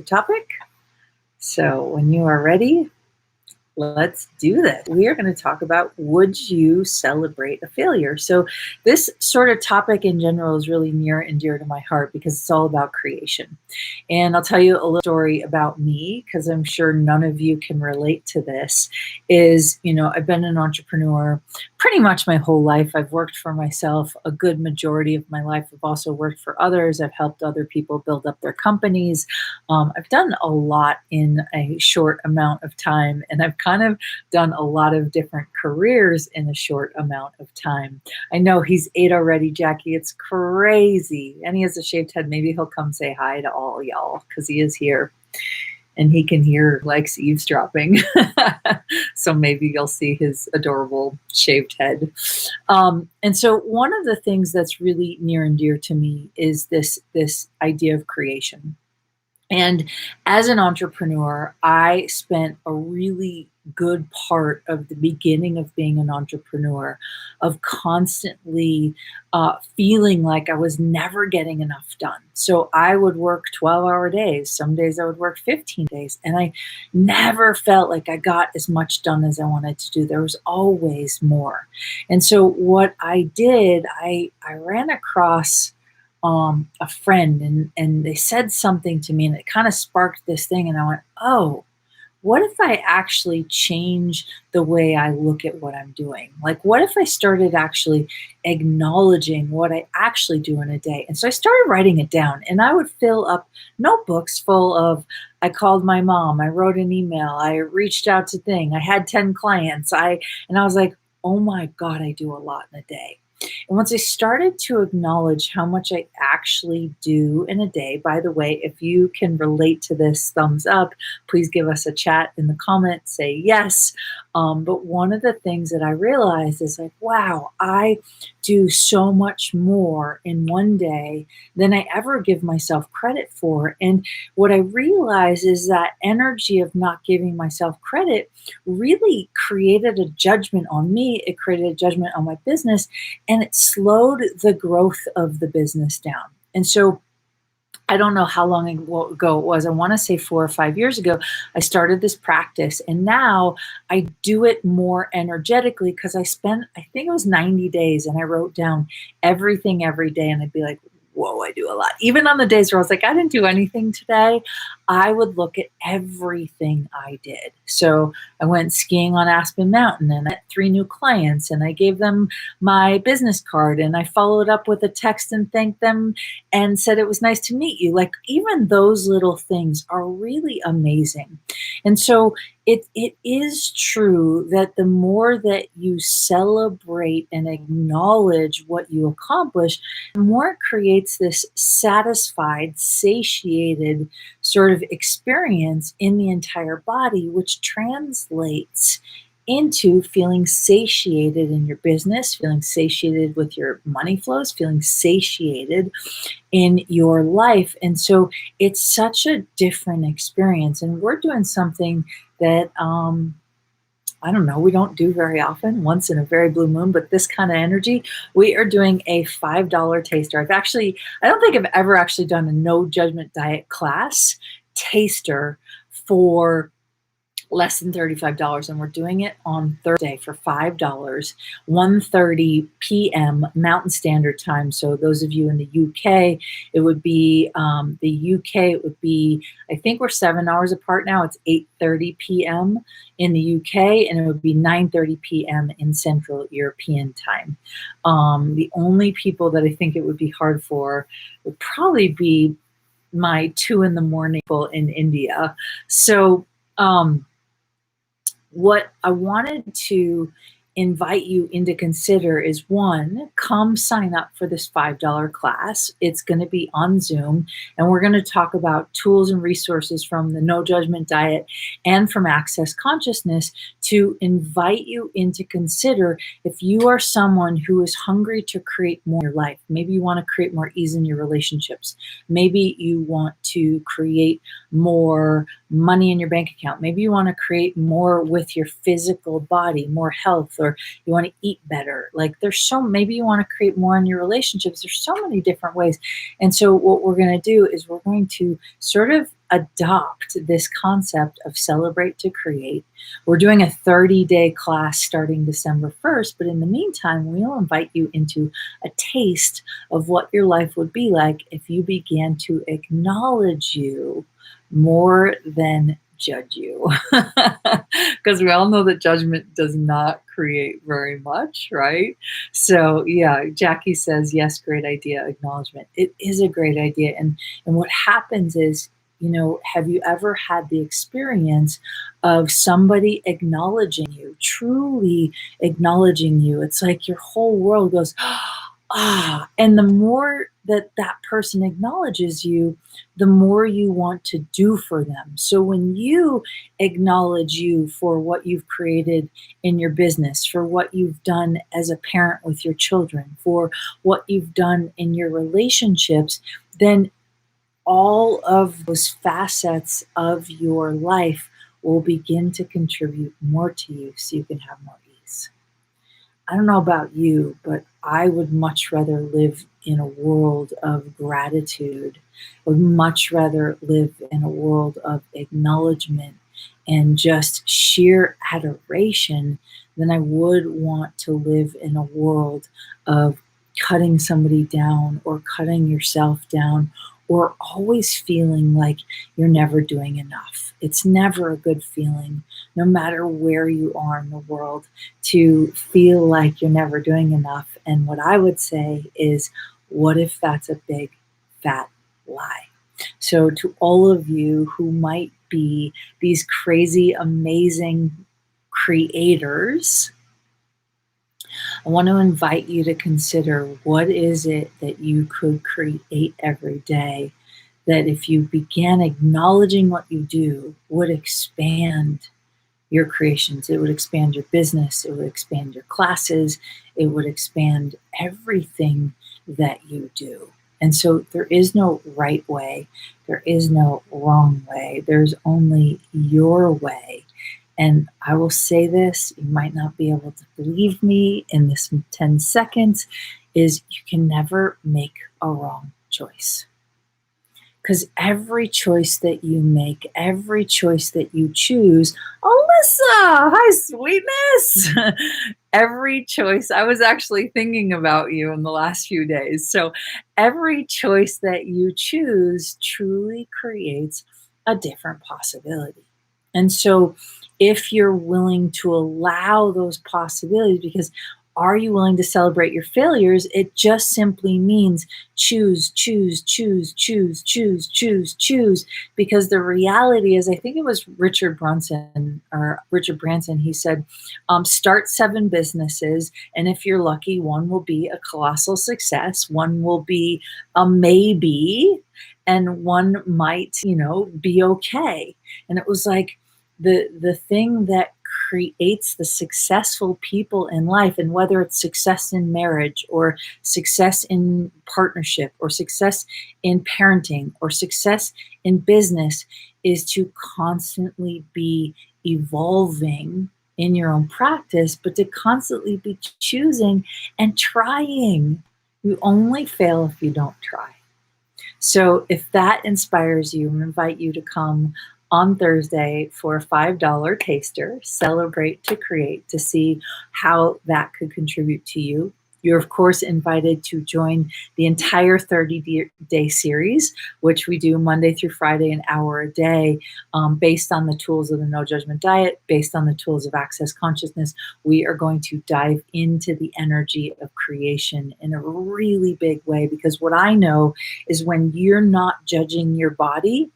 topic. So when you are ready, let's do this. We are going to talk about, would you celebrate a failure? So this sort of topic in general is really near and dear to my heart because it's all about creation. And I'll tell you a little story about me, because I'm sure none of you can relate to this. I've been an entrepreneur pretty much my whole life. I've worked for myself a good majority of my life. I've also worked for others. I've helped other people build up their companies. I've done a lot in a short amount of time, and I've kind of done a lot of different careers in a short amount of time. I know he's 8 already, Jackie. It's crazy. And he has a shaved head. Maybe he'll come say hi to all y'all, because he is here and he can hear, likes eavesdropping. So maybe you'll see his adorable shaved head. And so one of the things that's really near and dear to me is this idea of creation. And as an entrepreneur, I spent a really good part of the beginning of being an entrepreneur of constantly feeling like I was never getting enough done. So I would work 12-hour days. Some days I would work 15 days. And I never felt like I got as much done as I wanted to do. There was always more. And so what I did, I ran across a friend, and they said something to me, and it kind of sparked this thing. And I went, oh, what if I actually change the way I look at what I'm doing? Like, what if I started actually acknowledging what I actually do in a day? And so I started writing it down, and I would fill up notebooks full of, I called my mom, I wrote an email, I reached out to I had 10 clients. And I was like, oh my God, I do a lot in a day. And once I started to acknowledge how much I actually do in a day, by the way, if you can relate to this, thumbs up, please give us a chat in the comments, say yes. But one of the things that I realized is like, wow, I do so much more in one day than I ever give myself credit for. And what I realized is that energy of not giving myself credit really created a judgment on me. It created a judgment on my business, and it slowed the growth of the business down. And so I don't know how long ago it was. I want to say 4 or 5 years ago, I started this practice, and now I do it more energetically because I think it was 90 days, and I wrote down everything every day, and I'd be like, whoa, I do a lot. Even on the days where I was like, I didn't do anything today, I would look at everything I did. So I went skiing on Aspen Mountain, and I met 3 new clients, and I gave them my business card, and I followed up with a text and thanked them and said it was nice to meet you. Like, even those little things are really amazing. And so it is true that the more that you celebrate and acknowledge what you accomplish, the more it creates this satisfied, satiated sort of experience in the entire body, which translates into feeling satiated in your business, feeling satiated with your money flows, feeling satiated in your life. And so it's such a different experience. And we're doing something that, I don't know, we don't do very often, once in a very blue moon, but this kind of energy. We are doing a $5 taster. I don't think I've ever actually done a No Judgement Diet class taster for less than $35, and we're doing it on Thursday for $5, 1:30 p.m. Mountain Standard Time. So those of you in the UK, it would be it would be, I think we're 7 hours apart now. It's 8:30 p.m. in the UK, and it would be 9:30 p.m. in Central European Time. The only people that I think it would be hard for would probably be my 2 a.m. people in India. So what I wanted to invite you in to consider is, one, come sign up for this $5 class. It's going to be on Zoom, and we're going to talk about tools and resources from the No Judgement Diet and from Access Consciousness to invite you in to consider if you are someone who is hungry to create more in your life. Maybe you want to create more ease in your relationships. Maybe you want to create more money in your bank account. Maybe you want to create more with your physical body, more health, or you want to eat better. Like, maybe you want to create more in your relationships. There's so many different ways. And so what we're going to do is we're going to sort of adopt this concept of celebrate to create. We're doing a 30-day class starting December 1st, but in the meantime, we'll invite you into a taste of what your life would be like if you began to acknowledge you more than judge you. Because we all know that judgment does not create very much, right? So yeah, Jackie says, yes, great idea, acknowledgement. It is a great idea. And what happens is, have you ever had the experience of somebody acknowledging you, truly acknowledging you? It's like your whole world goes, and the more that that person acknowledges you, the more you want to do for them. So when you acknowledge you for what you've created in your business, for what you've done as a parent with your children, for what you've done in your relationships, then all of those facets of your life will begin to contribute more to you so you can have more ease. I don't know about you, but I would much rather live in a world of gratitude. I would much rather live in a world of acknowledgement and just sheer adoration than I would want to live in a world of cutting somebody down or cutting yourself down or always feeling like you're never doing enough. It's never a good feeling, no matter where you are in the world, to feel like you're never doing enough. And what I would say is, what if that's a big, fat lie? So to all of you who might be these crazy, amazing creators, I want to invite you to consider, what is it that you could create every day that, if you began acknowledging what you do, would expand your creations. It would expand your business. It would expand your classes. It would expand everything that you do. And so there is no right way. There is no wrong way. There's only your way. And I will say this, you might not be able to believe me in this 10 seconds, is you can never make a wrong choice. Because every choice that you make, every choice that you choose, Alyssa, hi, sweetness. Every choice, I was actually thinking about you in the last few days. So every choice that you choose truly creates a different possibility. And so if you're willing to allow those possibilities, because are you willing to celebrate your failures? It just simply means choose, choose, choose, choose, choose, choose, choose. Because the reality is, I think it was Richard Branson, he said, start 7 businesses. And if you're lucky, one will be a colossal success. One will be a maybe. And one might, be okay. And it was like, the thing that creates the successful people in life, and whether it's success in marriage or success in partnership or success in parenting or success in business, is to constantly be evolving in your own practice, but to constantly be choosing and trying. You only fail if you don't try. So if that inspires you, I invite you to come on Thursday for a $5 taster, Celebrate to Create, to see how that could contribute to you. You're, of course, invited to join the entire 30-day series, which we do Monday through Friday, an hour a day, based on the tools of the No Judgement Diet, based on the tools of Access Consciousness. We are going to dive into the energy of creation in a really big way, because what I know is, when you're not judging your body,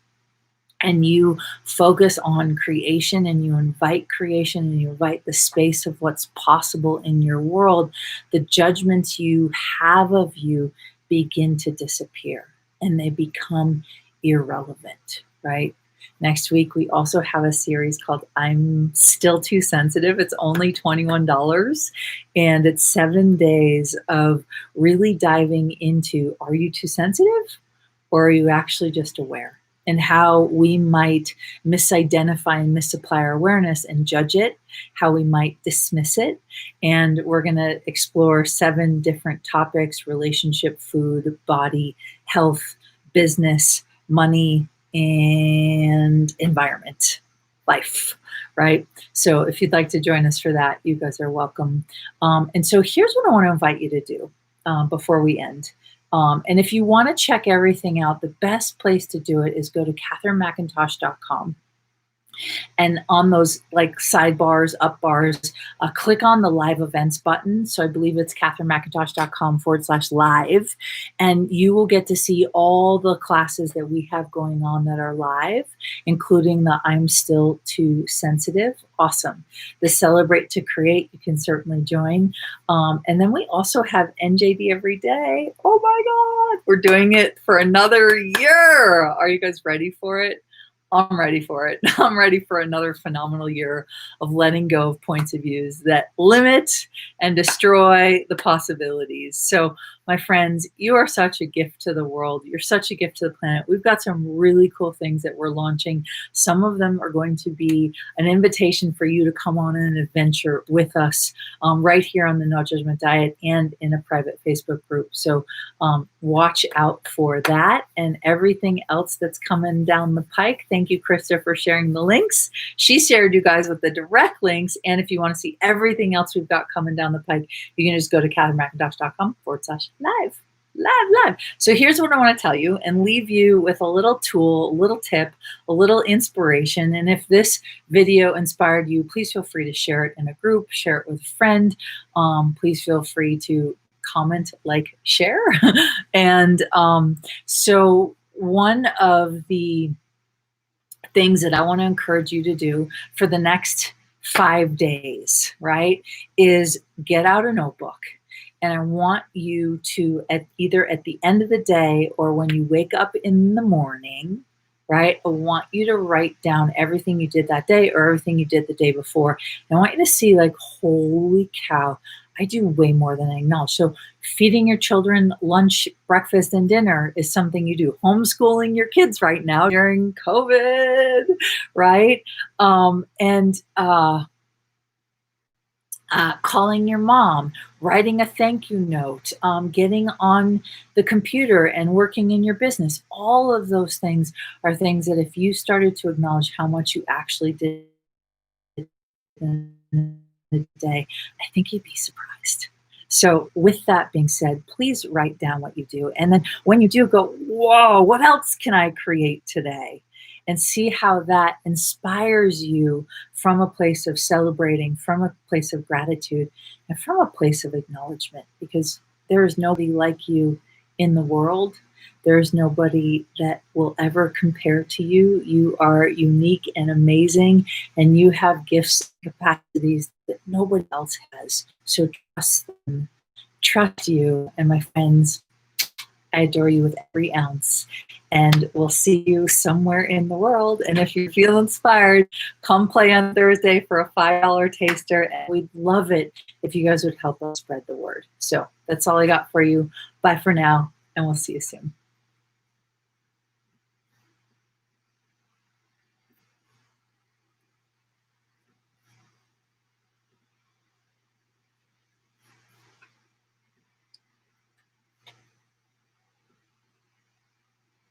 and you focus on creation, and you invite creation, and you invite the space of what's possible in your world, the judgments you have of you begin to disappear, and they become irrelevant, right? Next week, we also have a series called I'm Still Too Sensitive. It's only $21, and it's 7 days of really diving into, are you too sensitive, or are you actually just aware? And how we might misidentify and misapply our awareness and judge it, how we might dismiss it. And we're going to explore 7 different topics: relationship, food, body, health, business, money, and environment, life, right? So if you'd like to join us for that, you guys are welcome. And so here's what I want to invite you to do before we end. And if you want to check everything out, the best place to do it is go to katherinemcintosh.com. And on those like sidebars, up bars, click on the live events button. So I believe it's katherinemcintosh.com/live. And you will get to see all the classes that we have going on that are live, including the I'm Still Too Sensitive. Awesome. The Celebrate to Create, you can certainly join. And then we also have NJD every day. Oh my God, we're doing it for another year. Are you guys ready for it? I'm ready for it. I'm ready for another phenomenal year of letting go of points of views that limit and destroy the possibilities. So, my friends, you are such a gift to the world. You're such a gift to the planet. We've got some really cool things that we're launching. Some of them are going to be an invitation for you to come on an adventure with us right here on the No Judgement Diet and in a private Facebook group. So watch out for that and everything else that's coming down the pike. Thank you, Krista, for sharing the links. She shared you guys with the direct links. And if you want to see everything else we've got coming down the pike, you can just go to katherinemcintosh.com/live. Live. So here's what I want to tell you and leave you with a little tool, a little tip, a little inspiration. And if this video inspired you, please feel free to share it in a group, share it with a friend. Please feel free to comment, like, share. And so one of the things that I want to encourage you to do for the next 5 days, right, is get out a notebook. And I want you to, either at the end of the day or when you wake up in the morning, right, I want you to write down everything you did that day or everything you did the day before. And I want you to see, like, holy cow, I do way more than I acknowledge. So feeding your children lunch, breakfast, and dinner is something you do. Homeschooling your kids right now during COVID, right? Calling your mom, writing a thank you note, getting on the computer and working in your business. All of those things are things that if you started to acknowledge how much you actually did in the day, I think you'd be surprised. So with that being said, please write down what you do. And then when you do, go, whoa, what else can I create today? And see how that inspires you from a place of celebrating, from a place of gratitude, and from a place of acknowledgement, because there is nobody like you in the world. There is nobody that will ever compare to you. You are unique and amazing, and you have gifts and capacities that nobody else has. So trust them, trust you, and my friends, I adore you with every ounce, and we'll see you somewhere in the world. And if you feel inspired, come play on Thursday for a $5 taster, and we'd love it if you guys would help us spread the word. So that's all I got for you. Bye for now, and we'll see you soon.